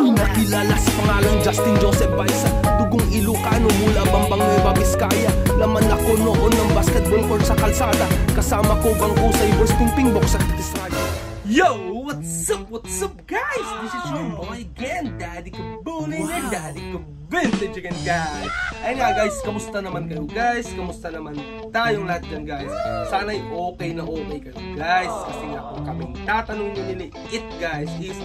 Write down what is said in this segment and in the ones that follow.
Nakilala sa pangalang Justin Joseph Baisa, dugong Ilocano mula Bambang Nueva Vizcaya. Laman ako noon ng basketball court sa kalsada, kasama ko bangko sa Ibors Pingpingbok sa Titisraya. Yo! What's up guys? This is your boy again, Daddy Kabulin and Daddy Kavintage again guys. Ayun nga guys, kamusta naman kayo guys? Kamusta naman tayong lahat dyan guys? Sana'y okay na okay kayo guys. Kasi nga kung kaming tatanong nyo nila it guys is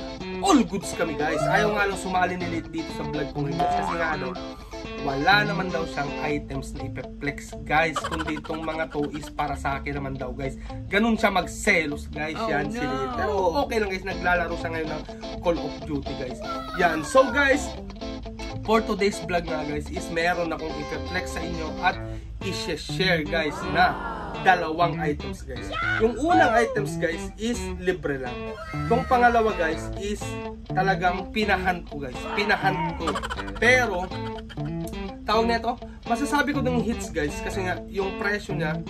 all goods kami guys. Ayaw nga lang sumali nila dito sa vlog ko guys. Kasi nga wala naman daw siyang items na ipeplex guys, kundi itong mga to is para sa akin naman daw guys. Ganun siya magselos guys. Yan sila. Pero okay lang guys, naglalaro siya ngayon ng Call of Duty guys. Yan, so guys, for today's vlog na guys is meron akong ipeplex sa inyo at i-share guys na dalawang items guys. Yung unang items guys is libre lang. Yung pangalawa guys is talagang pinahan ko guys. Pinahan ko. Pero tawag nito, masasabi ko ng hits guys kasi nga yung presyo niya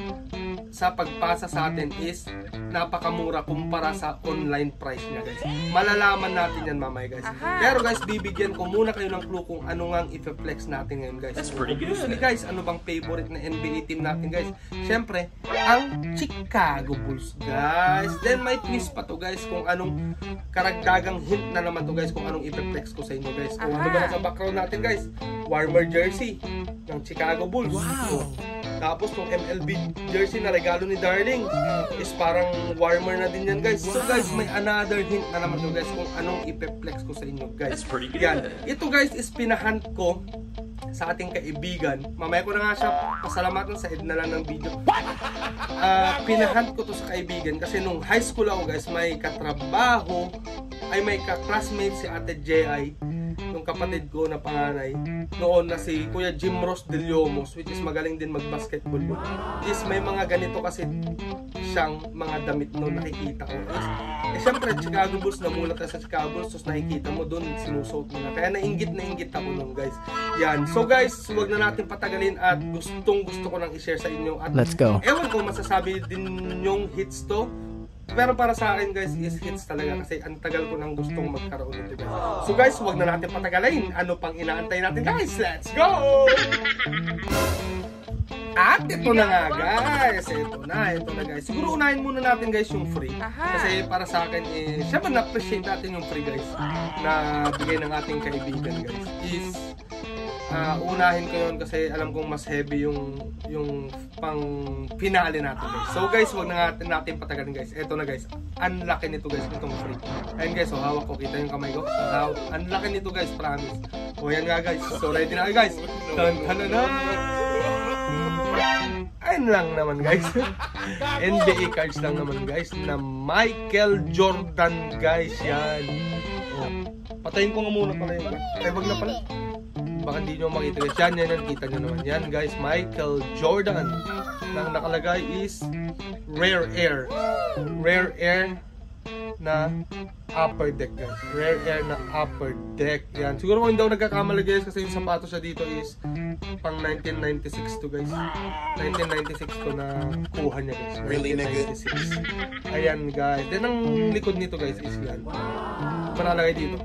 sa pagpasa sa atin is napakamura kumpara sa online price niya guys. Malalaman natin yan mamaya guys. Pero guys, bibigyan ko muna kayo ng clue kung ano ngang i-flex natin ngayon guys. That's pretty good. Obviously guys, ano bang favorite na NBA team natin guys? Syempre, ang Chicago Bulls guys. Then may twist pa to guys kung anong karagdagang hint na naman to guys kung anong i-flex ko sa inyo guys. Kung ano ba nasa background natin guys? Warmer jersey ng Chicago Bulls. Wow. Tapos tong MLB jersey na regalo ni Darling is parang warmer na din yan guys. So guys, may another hint na naman to guys kung anong ipeplex ko sa inyo guys. That's pretty good. Yan. Ito guys is pinahunt ko sa ating kaibigan. Mamaya ko na nga siya pasalamatan sa end na lang ng video. Pinahunt ko to sa kaibigan kasi nung high school ako guys, may katrabaho ay may ka-classmate si Ate J.I. yung kapatid ko na panganay noon na si Kuya Jim Ross de Leomos, which is magaling din mag-basketball is may mga ganito kasi siyang mga damit noon nakikita ko is syempre Chicago Bulls, namulat sa Chicago Bulls, tapos nakikita mo doon sinusuot mo na, kaya nainggit ako noon guys. Yan, so guys, huwag na natin patagalin at gusto ko nang i-share sa inyo at let's go. Ewan ko masasabi din yung hits to, pero para sa akin guys is hits talaga kasi ang tagal ko nang gustong magkaroon nito guys. So guys, huwag na natin patagalin. Ano pang inaantay natin guys? Let's go! At ito na nga guys. Ito na guys. Siguro unahin muna natin guys yung free. Kasi para sa akin syempre na-appreciate natin yung free guys na bigay ng ating kaibigan guys. Is unahin ko yun kasi alam kong mas heavy yung pang pinali natin guys. So guys, wag na natin patagalin guys. Eto na guys, ang laki nito guys, itong free. Ayun guys, so hawak ko, kita yung kamay ko. Ang laki nito guys, promise. O yan nga guys, so ready na guys. Tan-tanana! Ayun lang naman guys. NBA cards lang naman guys na Michael Jordan guys yan. Patayin ko nga muna pala yun. Ay wag na pala. Baka hindi nyo makita guys. Yan, kita nyo naman yan guys. Michael Jordan. Nang nakalagay is Rare Air. Rare Air na upper deck guys. Rare Air na upper deck. Yan. Siguro kung hindi ako nagkakamali guys kasi yung sapatos siya dito is pang 1996 to guys. 1996 to na kuha niya guys. Really, 1996. Ayan guys. Then ang likod nito guys is yan. Panalagay dito.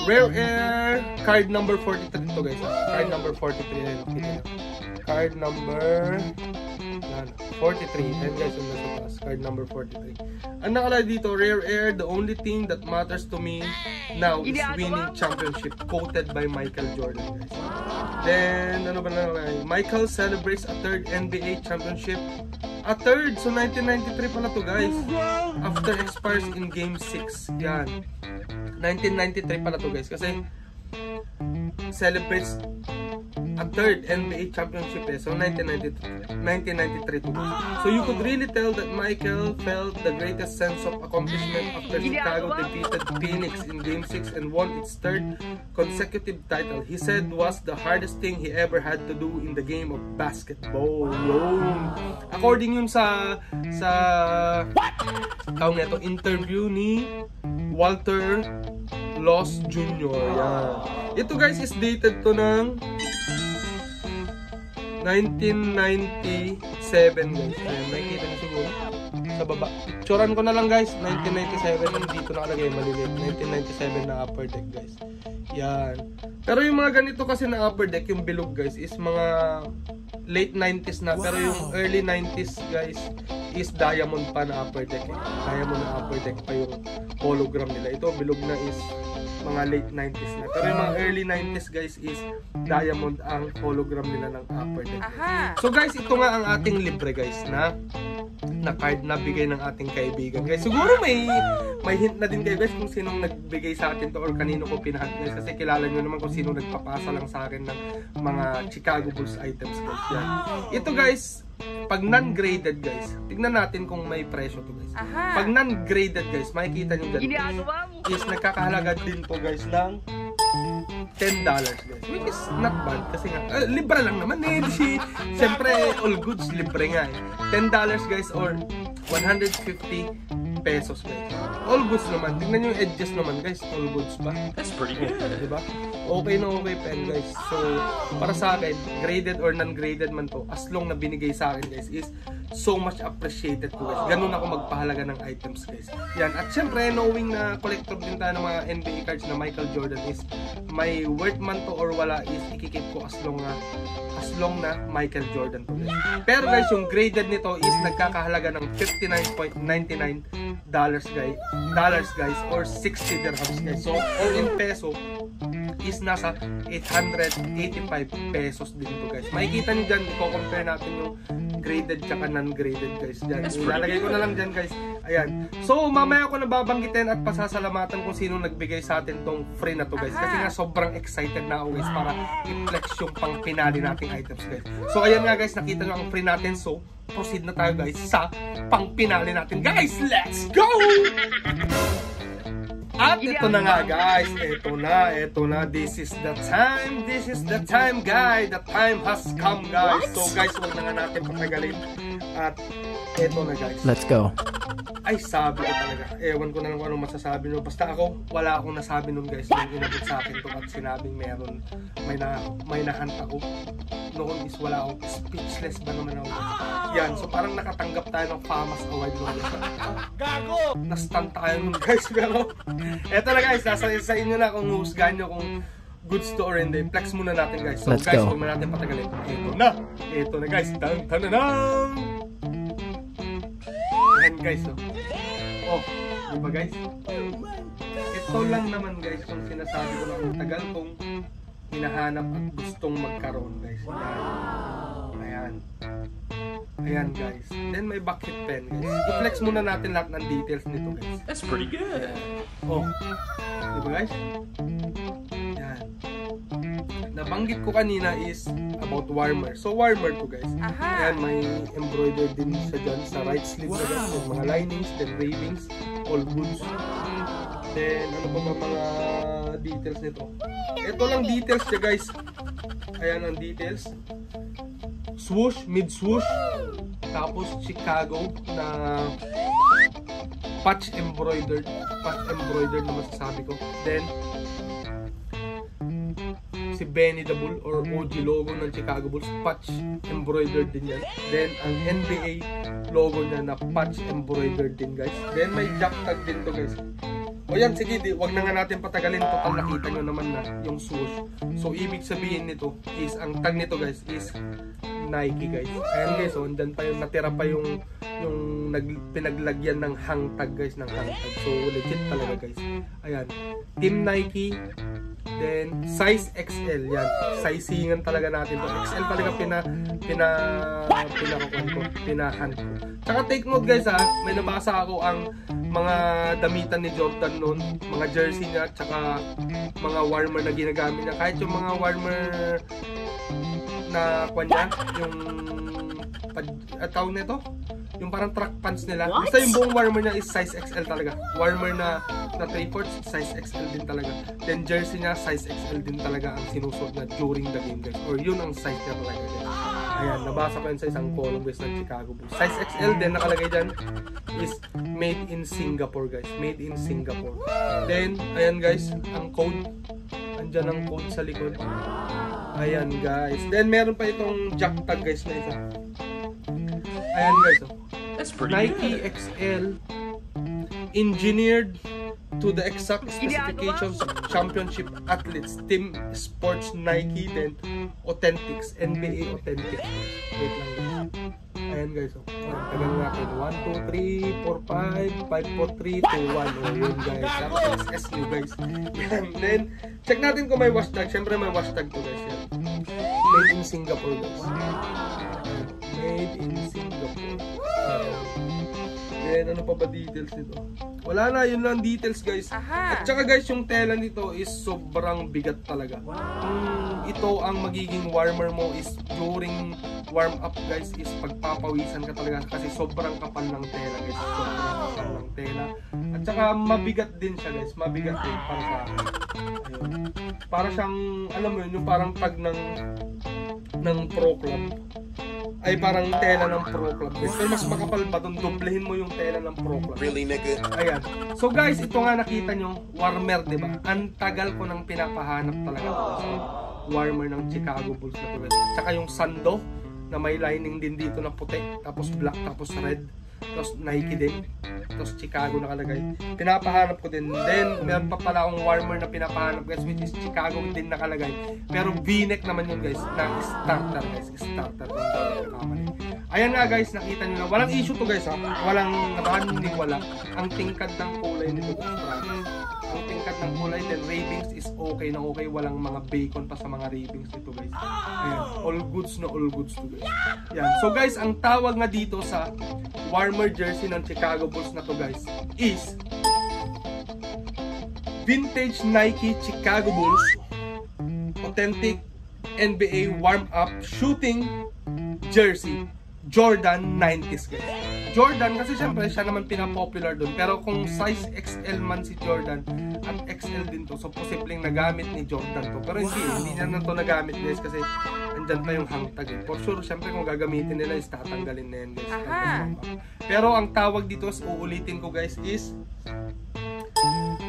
Rare Air card number 43 to guys. Card number 43. Card number 43. And guys, yung nasa taas. Card number 43. Ang nakalagay dito, Rare Air, the only thing that matters to me now is winning championship. Quoted by Michael Jordan guys. Then, ano ba nakalagay? Michael celebrates a third NBA championship. A third! So 1993 pala to guys. After expires in game 6. Yan. 1993 pala to guys kasi celebrates a third NBA championship so 1993 to guys. So you could really tell that Michael felt the greatest sense of accomplishment after Chicago defeated Phoenix in game 6 and won its third consecutive title. He said was the hardest thing he ever had to do in the game of basketball. According yun sa tawag nito interview ni Walter Loss Jr. Yan. Ito guys is dated to ng 1997 guys. Ayan, nakikita niyo siguro. sa baba. Picturean ko na lang guys, 1997, dito nakalagay maliliit, 1997 na upper deck guys. Yan. Pero yung mga ganito kasi na upper deck, yung bilog guys, is mga late 90s na. Pero yung early 90s guys, is diamond pa na upper deck. Diamond na upper deck pa yung hologram nila. Ito, bilog na is mga late 90s na. Pero yung mga early 90s guys is diamond ang hologram nila ng upper deck. So guys, ito nga ang ating libre guys na card na bigay ng ating kaibigan guys. Siguro may hint na din kayo guys kung sinong nagbigay sa atin to or kanino ko pinahat guys, kasi kilala nyo naman kung sino nagpapasa lang sa akin ng mga Chicago Bulls items guys. Yan. Ito guys, pag non-graded guys, tignan natin kung may presyo to guys. Pag non-graded guys, makikita nyo dyan is nagkakahalaga din po guys ng $10 guys, which is not bad kasi nga libre lang naman eh. Siyempre all goods libre nga eh. $10 guys or 150 pesos guys. All goods naman. Tingnan yung edges naman guys, all goods ba? That's pretty good. Diba? Okay na okay pen guys. So para sa akin, graded or non-graded man to, as long na binigay sa akin guys, is so much appreciated ko guys. Ganun ako magpahalaga ng items guys. Yan. At syempre, knowing na collector din tayo ng mga NBA cards na Michael Jordan, is may worth man to or wala, is ikikip ko as long na Michael Jordan to guys. Pero guys, yung graded nito is nagkakahalaga ng $59.99 guys or 60 dirhams guys. So all in peso is nasa 885 pesos din to guys. Makikita niyo dyan, i-compare natin yung graded tsaka non-graded guys dyan. Ilalagay ko na lang dyan guys. Ayan. So mamaya ko na babanggitin at pasasalamatan kung sino nagbigay sa atin tong free na to guys. Kasi nga sobrang excited na ako guys para i-flex yung pang pinali nating items guys. So ayan nga guys, nakita nyo ang free natin. So proceed na tayo guys sa pang pinali natin guys. Let's go! At ito na nga guys, ito na, this is the time guys, the time has come guys. So guys, huwag na nga natin patagalin. At ito na guys. Let's go. Ay, sabi ko talaga. Ewan ko na lang kung anong masasabi nyo. Basta ako, wala akong nasabi nun guys. Nung inabot sa akin to at sinabing meron, may nahunt ako. Noon is wala akong speechless ba naman ako. Yan, so parang nakatanggap tayo ng FAMAS award nun. Gago! Na-stun tayo nun guys. Pero, eto na guys, nasa sa inyo na kung husgahan nyo kung goods to or hindi. Flex muna natin guys. So Let's guys, go. huwag na natin patagalin. Ito na guys. Tan-tan-tan! Ayan guys, oh, diba guys? Ito lang naman guys yung sinasabi ko na ang tagal kong hinahanap at gustong magkaroon guys. Ayan guys. Then may bucket pen guys. I-flex muna natin lahat ng details nito guys. That's pretty good. Oh, diba guys? Yan. Nabanggit ko kanina is about warmer. So warmer to guys. Ayan, may embroidered din siya dyan sa right sleeve na guys. Yung mga linings, then ravings, all goods. Then ano pa ba mga details nito? Ito lang details siya guys. Ayan ang details. Swoosh, mid swoosh. Tapos Chicago na patch embroidered na masasabi ko. Then si Benny the Bull or OG logo ng Chicago Bulls, patch embroidered din yan. Then ang NBA logo niya na patch embroidered din guys. Then may jack tag din to guys. O yan, sige, wag na nga natin patagalin. Total nakita nyo naman na yung swoosh. So ibig sabihin nito is, ang tag nito guys is Nike guys. Ayan guys, so andyan pa yung natira pa yung pinaglagyan ng hang tag guys, ng hang tag. So legit talaga guys. Ayan, Team Nike. Then size XL, yan. Sizingan talaga natin to. XL talaga pinahan ko. Tsaka take note guys ha, may nabasa ako ang mga damitan ni Jordan noon, mga jersey niya, tsaka mga warmer na ginagamit niya. Kahit yung mga warmer na kanya, yung tawag nito, yung parang track pants nila. Basta yung buong warmer niya is size XL talaga. Warmer na 3/4, size XL din talaga. Then jersey niya, size XL din talaga ang sinusuot na during the game guys. Or yun ang size niya talaga guys. Ayan, nabasa ko yun sa isang column guys ng Chicago Bulls. Size XL din nakalagay dyan is made in Singapore guys. Made in Singapore. Then, ayan guys, ang code. Andyan ang code sa likod. Ayan guys. Then, meron pa itong jack tag guys na isa. Ayan guys, oh. Nike XL, engineered to the exact specifications of championship athletes, team sports Nike, then Authentics, NBA Authentic. Wait lang guys. Ayan guys, oh. Tagal natin. 1, 2, 3, 4, 5, 5, 4, 3, 2, 1. Oh, yun guys. Tapos SS nyo guys. Yan. Then, check natin kung may hashtag. Siyempre may hashtag to guys. Yan. Made in Singapore guys. Made in Singapore. Then, ano pa ba details nito? Wala na, yun lang details guys. At saka guys, yung tela nito is sobrang bigat talaga. Ito ang magiging warmer mo is during warm up guys, is pagpapawisan ka talaga kasi sobrang kapal ng tela guys. Sobrang kapal ng tela. At saka mabigat din siya guys. Mabigat din para sa akin. Ayun. Para siyang, alam mo yun, yung parang tag ng Pro Club. Ay parang tela ng Pro Club guys. Pero mas makapal pa doon, doblehin mo yung tela ng Pro Club. Really, nigga? Ayan. So guys, ito nga nakita nyo, warmer, diba? Ang tagal ko nang pinapahanap talaga sa warmer ng Chicago Bulls na to. Tsaka yung sando na may lining din dito na puti, tapos black, tapos red, tapos Nike din, tapos Chicago nakalagay. Pinapahanap ko din. Then, meron pa pala akong warmer na pinapahanap guys, which is Chicago din nakalagay. Pero V-neck naman yun guys, na starter guys, starter. Ayan nga guys, nakita nyo na. Walang issue to guys ha. Walang hindi wala. Ang tingkad ng kulay nito guys. Ang tingkad ng kulay, then ravings is okay na okay. Walang mga bacon pa sa mga ravings nito guys. Ayan, all goods na all goods to guys. Ayan. So guys, ang tawag nga dito sa warmer jersey ng Chicago Bulls na to guys is Vintage Nike Chicago Bulls Authentic NBA Warm Up Shooting Jersey Jordan 90s guys. Jordan kasi syempre siya naman pinapopular doon, pero kung size XL man si Jordan at XL din to, so posibleng nagamit ni Jordan to, pero hindi niya na to nagamit guys kasi andyan pa yung hang tag eh. For sure syempre kung gagamitin nila is tatanggalin na yan guys. Pero ang tawag dito, uulitin ko guys, is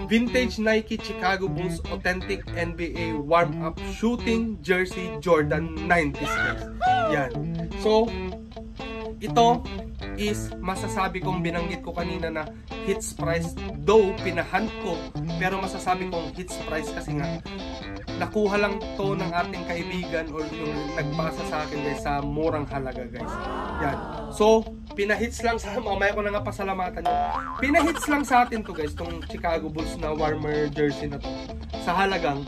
Vintage Nike Chicago Bulls Authentic NBA Warm Up Shooting Jersey Jordan 90s guys. Yan. So ito is masasabi kong binanggit ko kanina na hits price, though pinahunt ko, pero masasabi kong hits price kasi nga nakuha lang to ng ating kaibigan or yung nagpasa sa akin guys sa murang halaga guys. Yan. So pinahits lang sa, mamaya ko na nga pasalamatan nyo, pinahits lang sa atin to guys, tong Chicago Bulls na warmer jersey na to sa halagang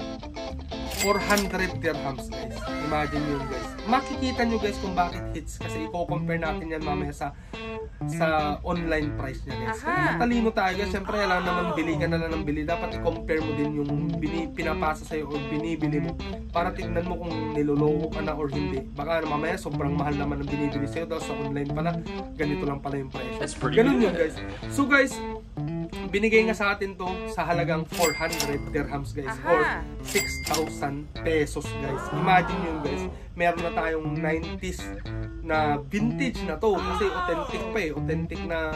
400 dirhams guys. Imagine yun guys. Makikita nyo guys kung bakit hits kasi i-compare natin yan mamaya sa online price niya guys. Kaya matalino tayo guys. Siyempre alam naman, bili ka na lang ng bili. Dapat i-compare mo din yung pinapasa sa'yo o binibili mo para tignan mo kung niloloko ka na or hindi. Baka mamaya sobrang mahal naman ang binibili sa'yo dahil sa online pala ganito lang pala yung price. Ganun yun guys. So guys, binigay nga sa atin to sa halagang 400 dirhams guys, or 6,000 pesos guys. Imagine yun guys, meron na tayong 90s na vintage na to kasi authentic pa eh, authentic na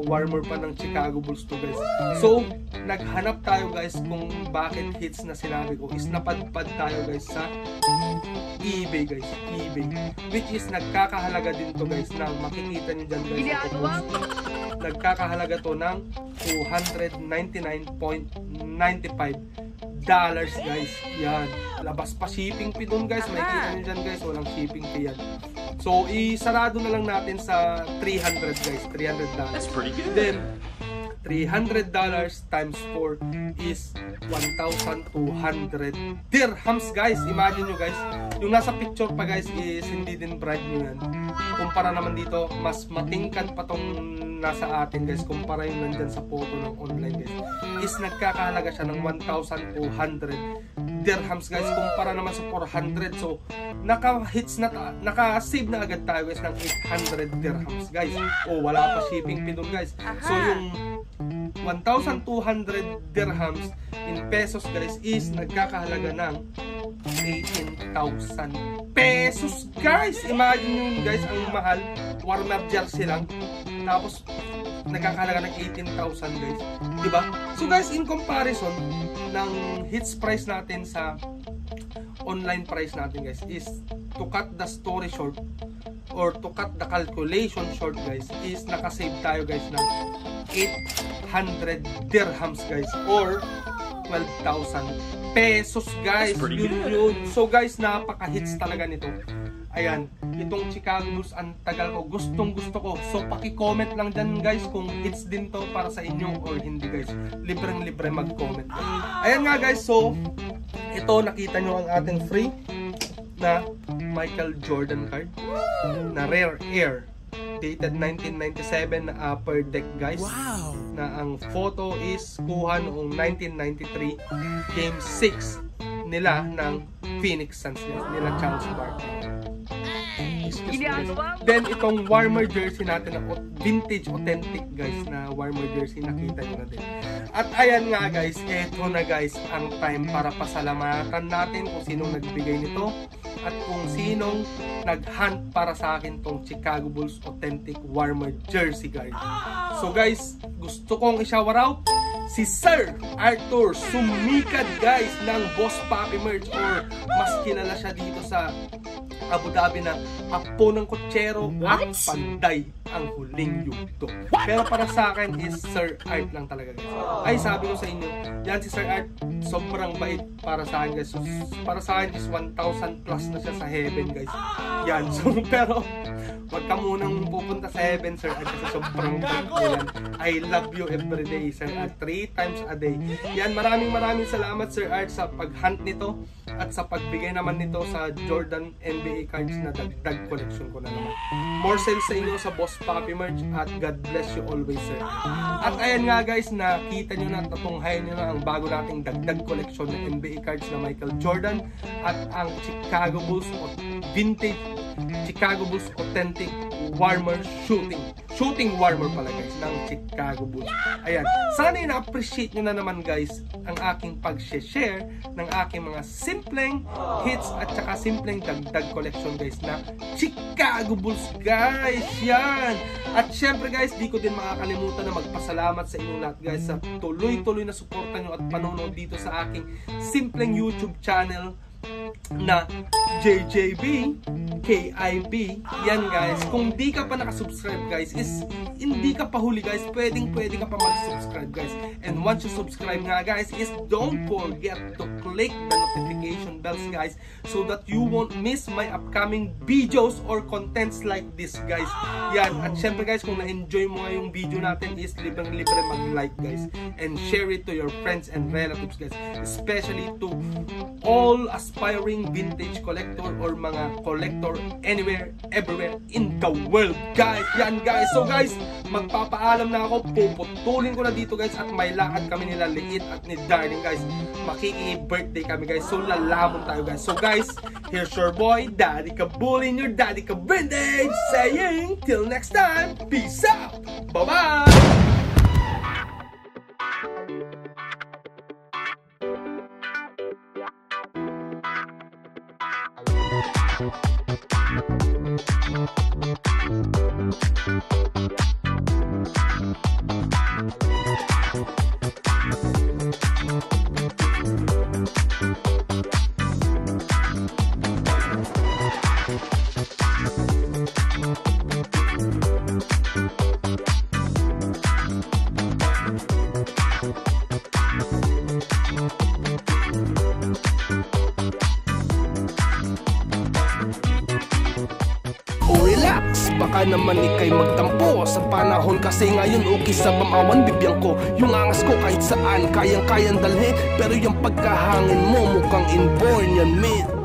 warmer pa ng Chicago Bulls to guys. So naghanap tayo guys kung bakit hits na sinabi ko, is napadpad tayo guys sa eBay guys, eBay, which is nagkakahalaga din to guys, na makikita nyo dyan guys, nagkakahalaga to ng $299.95 guys. Yan, labas pa shipping fee dun guys, makikita nyo dyan guys, walang shipping fee yan. So isarado na lang natin sa 300 guys, $300. That's pretty good. Then $300 times 4 is 1,200 dirhams guys. Imagine nyo guys, yung nasa picture pa guys is hindi din brand nyo yan. Kumpara naman dito, mas matingkad pa tong nasa atin guys, kumpara yung nandyan sa photo ng online guys, is nagkakahalaga siya ng 1,200 dirhams guys, kumpara naman sa 400. So naka-hits na, naka-save na agad tayo guys ng 800 dirhams guys. O wala pa shipping fee dun guys. So yung 1,200 dirhams in pesos guys is nagkakahalaga ng 18,000 pesos guys. Imagine yun guys, ang mahal, warmer jersey lang, tapos nagkakahalaga ng 18,000 guys, diba? So guys, in comparison ng hits price natin sa online price natin guys, is to cut the story short, or to cut the calculation short guys, is nakasave tayo guys ng 800 dirhams guys, or 12,000 pesos guys. Yun. So guys, napaka-hits talaga nito. Ayan, itong Chicago Bulls, ang tagal ko, gustong gusto ko. So paki-comment lang dyan guys kung hits din to para sa inyo or hindi guys. Libreng libre mag-comment. Ayan nga guys, so ito nakita nyo ang ating free na Michael Jordan card na Rare Air, dated 1997 na upper deck guys. Wow! Na ang photo is kuha noong 1993 Game 6 nila ng Phoenix Suns nila Charles Barkley. Then itong warmer jersey natin na vintage authentic guys na warmer jersey, nakita nyo na din. At ayan nga guys, eto na guys ang time para pasalamatan natin kung sinong nagbigay nito at kung sinong nag-hunt para sa akin tong Chicago Bulls authentic warmer jersey guys. So guys, gusto kong i-shower out si Sir Arthur Sumikad guys ng Boss Papi Merch, or mas kilala siya dito sa Abu Dhabi na apo ng kutsero ang panday ang huling yugto. Pero para sa akin is Sir Art lang talaga guys. Ay sabi ko sa inyo, yan si Sir Art, sobrang bait para sa akin guys. So, para sa akin is 1,000 plus na siya sa heaven guys. Yan, so pero wag ka munang pupunta sa heaven Sir Art kasi sobrang bait mo yan. I love you every day Sir Art, 3 times a day. Yan, maraming salamat Sir Art sa pag-hunt nito at sa pagbigay naman nito sa Jordan NBA cards na dagdag collection ko na naman. More sales sa inyo sa Boss Papi Merch at God bless you always Sir. At ayan nga guys, nakita nyo na, tatunghayan nyo na ang bago nating dagdag collection ng NBA cards na Michael Jordan at ang Chicago Bulls vintage Chicago Bulls authentic warmer shooting warmer pala guys ng Chicago Bulls. Ayan, sana na-appreciate nyo na naman guys ang aking pag-share ng aking mga simpleng hits at saka simpleng dagdag collection guys na Chicago Bulls guys. Yan, at syempre guys, di ko din makakalimutan na magpasalamat sa inyong lahat guys sa tuloy-tuloy na suporta nyo at panonood dito sa aking simpleng YouTube channel na JJB KIB. Yan guys, kung di ka pa nakasubscribe guys, is hindi ka pa huli guys, pwede ka pa mag-subscribe guys. And once you subscribe nga guys, is don't forget to click the notification bells guys, so that you won't miss my upcoming videos or contents like this guys. Yan, at syempre guys, kung na-enjoy mo nga yung video natin, is libreng-libre mag-like guys and share it to your friends and relatives guys, especially to all aspiring vintage collector or mga collector anywhere, everywhere in the world guys. Yan guys, so guys, magpapaalam na ako, puputulin ko na dito guys, at may lakad kami nila Liit at ni Darling guys, makiki-birthday kami guys, so lalamon tayo guys. So guys, here's your boy Daddy Kabulin, your Daddy Ka Vintage, saying till next time, peace out, bye bye. Baka naman ikay magtampo sa panahon, kasi ngayon okay sa bamawan bibiyang ko. Yung angas ko kahit saan kayang-kayang dalhin, pero yung pagkahangin mo mukhang inborn yan mate.